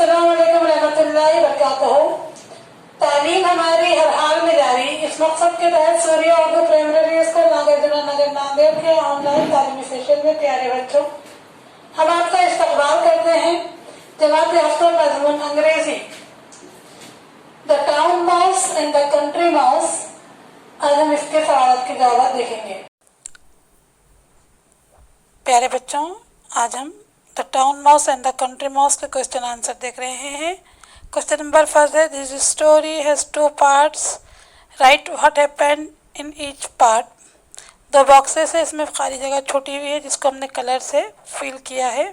अस्सलाम वालेकुम रहमतुल्लाहि व बरकातहू। तालीम हमारी हर हाल में जारी। इस मकसद के तहत सूर्या उर्दू प्राइमरी स्कूल नागरजुना नगर नांदेड़ के ऑनलाइन तालीमी सेशन में प्यारे बच्चों, हम आपका इस्तकबाल करते हैं। जमात हफ्ता मजमून अंग्रेजी the town mouse and the country mouse. आज हम इसके सवाल के जवाब देखेंगे। प्यारे बच्चों, आज हम the town mouse and the country mouse के क्वेश्चन आंसर देख रहे हैं। क्वेश्चन नंबर फर्स्ट है, this story has two parts, right what happened in each part. दो बॉक्सेस है, इसमें खाली जगह छोटी हुई है जिसको हमने कलर से फिल किया है।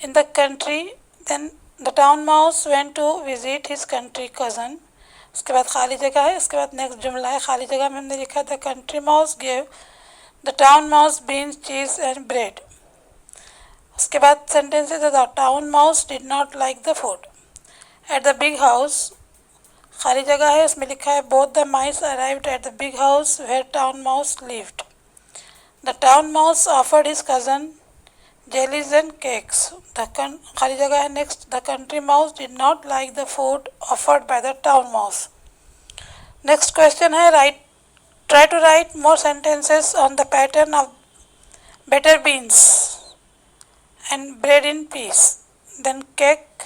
In the country, then the town mouse went to visit his country cousin. उसके बाद खाली जगह है। इसके बाद नेक्स्ट जुमला है, खाली जगह में हमने लिखा the country mouse gave the town mouse beans, cheese and bread. उसके बाद सेंटेंस है, the town mouse did not like the food. At the big house, खाली जगह है, इसमें लिखा है both the mice arrived at the big house where town mouse lived. The town mouse offered his cousin jellies and cakes. खाली जगह है next, the country mouse did not like the food offered by the town mouse. Next question है, right try to write more sentences on the pattern of better beans and bread in peace, then cake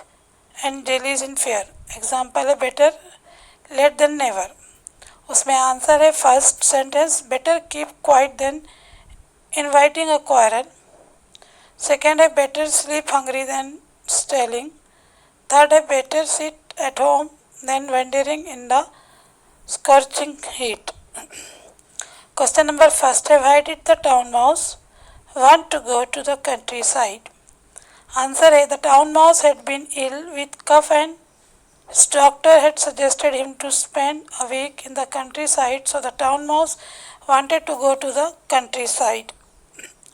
and jellies in fear. Example है better late than never। उसमें answer है first sentence, better keep quiet than inviting a quarrel। Second है better sleep hungry than stealing। Third है better sit at home than wandering in the scorching heat। Question number first है, why did the town mouse want to go to the countryside? Answer है, the town mouse had been ill with cough and his doctor had suggested him to spend a week in the countryside, so the town mouse wanted to go to the countryside।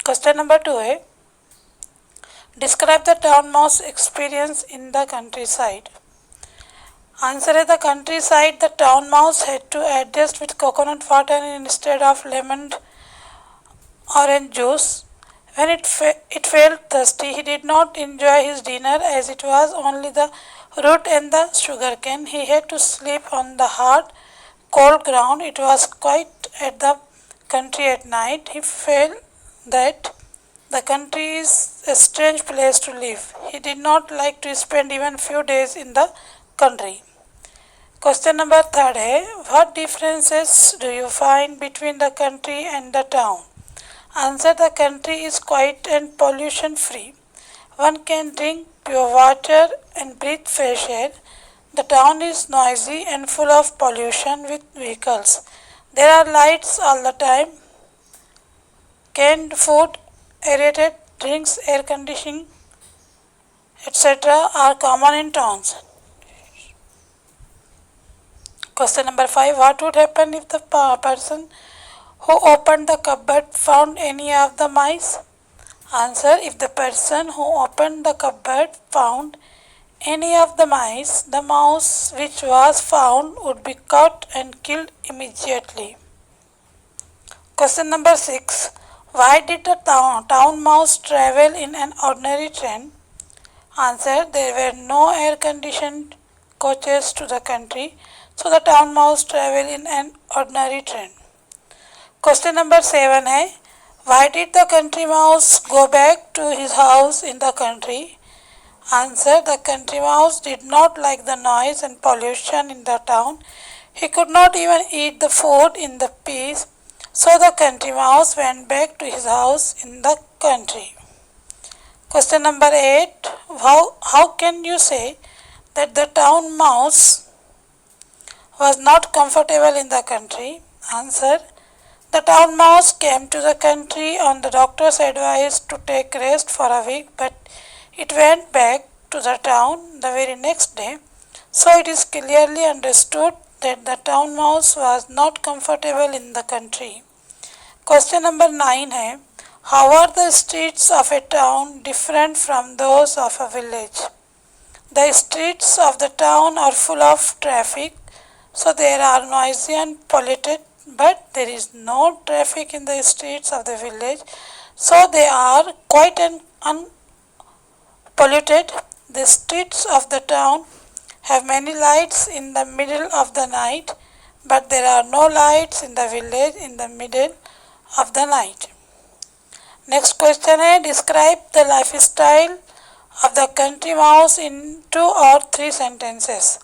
Question number 2 है, describe the town mouse experience in the countryside। Answer है, the countryside, the town mouse had to adjust with coconut water instead of lemon orange juice. When it felt thirsty, he did not enjoy his dinner as it was only the root and the sugar cane. He had to sleep on the hard, cold ground. It was quiet at the country at night. He felt that the country is a strange place to live. He did not like to spend even few days in the country। Question number 3 है, what differences do you find between the country and the town? Answer, the country is quiet and pollution free. One can drink pure water and breathe fresh air. The town is noisy and full of pollution with vehicles. There are lights all the time. Canned food, aerated drinks, air conditioning, etc. are common in towns। Question number 5, what would happen if the person who opened the cupboard found any of the mice? Answer, if the person who opened the cupboard found any of the mice, the mouse which was found would be caught and killed immediately। Question number 6, why did the town mouse travel in an ordinary train? Answer, there were no air conditioned coaches to the country, so the town mouse traveled in an ordinary train। Question number 7 है, why did the country mouse go back to his house in the country? Answer, the country mouse did not like the noise and pollution in the town. He could not even eat the food in the peace, so the country mouse went back to his house in the country। Question number 8, how can you say that the town mouse was not comfortable in the country? Answer, the town mouse came to the country on the doctor's advice to take rest for a week, but it went back to the town the very next day, so it is clearly understood that the town mouse was not comfortable in the country। Question number 9 है, how are the streets of a town different from those of a village? The streets of the town are full of traffic, so they are noisy and polluted, but there is no traffic in the streets of the village, so they are quiet and unpolluted. The streets of the town have many lights in the middle of the night, but there are no lights in the village in the middle of the night. Next question है, describe the lifestyle of the country mouse in 2 or 3 sentences.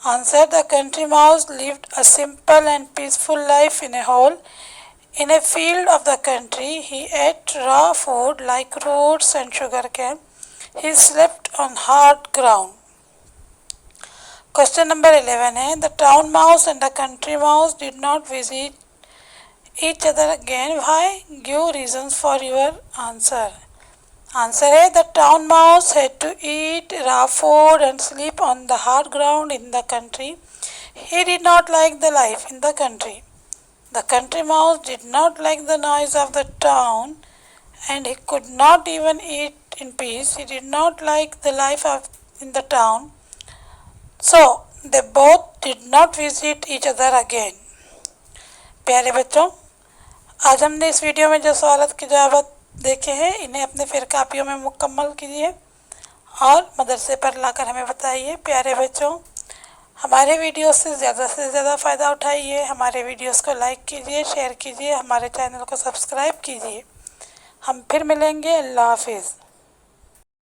Answer, the country mouse lived a simple and peaceful life in a hole in a field of the country. He ate raw food like roots and sugarcane. He slept on hard ground. Question number 11 है, the town mouse and the country mouse did not visit each other again. Why? Give reasons for your answer. Answer है, the town mouse had to eat raw food and sleep on the hard ground in the country. He did not like the life in the country. The country mouse did not like the noise of the town and he could not even eat in peace. He did not like the life in the town. So they both did not visit each other again. प्यारे बच्चों, आज हमने इस video में जो सवाल के जवाब देखे हैं इन्हें अपने फिर कापियों में मुकम्मल कीजिए और मदरसे पर लाकर हमें बताइए। प्यारे बच्चों, हमारे वीडियो से ज़्यादा फ़ायदा उठाइए। हमारे वीडियोस को लाइक कीजिए, शेयर कीजिए, हमारे चैनल को सब्सक्राइब कीजिए। हम फिर मिलेंगे। अल्लाह हाफिज़।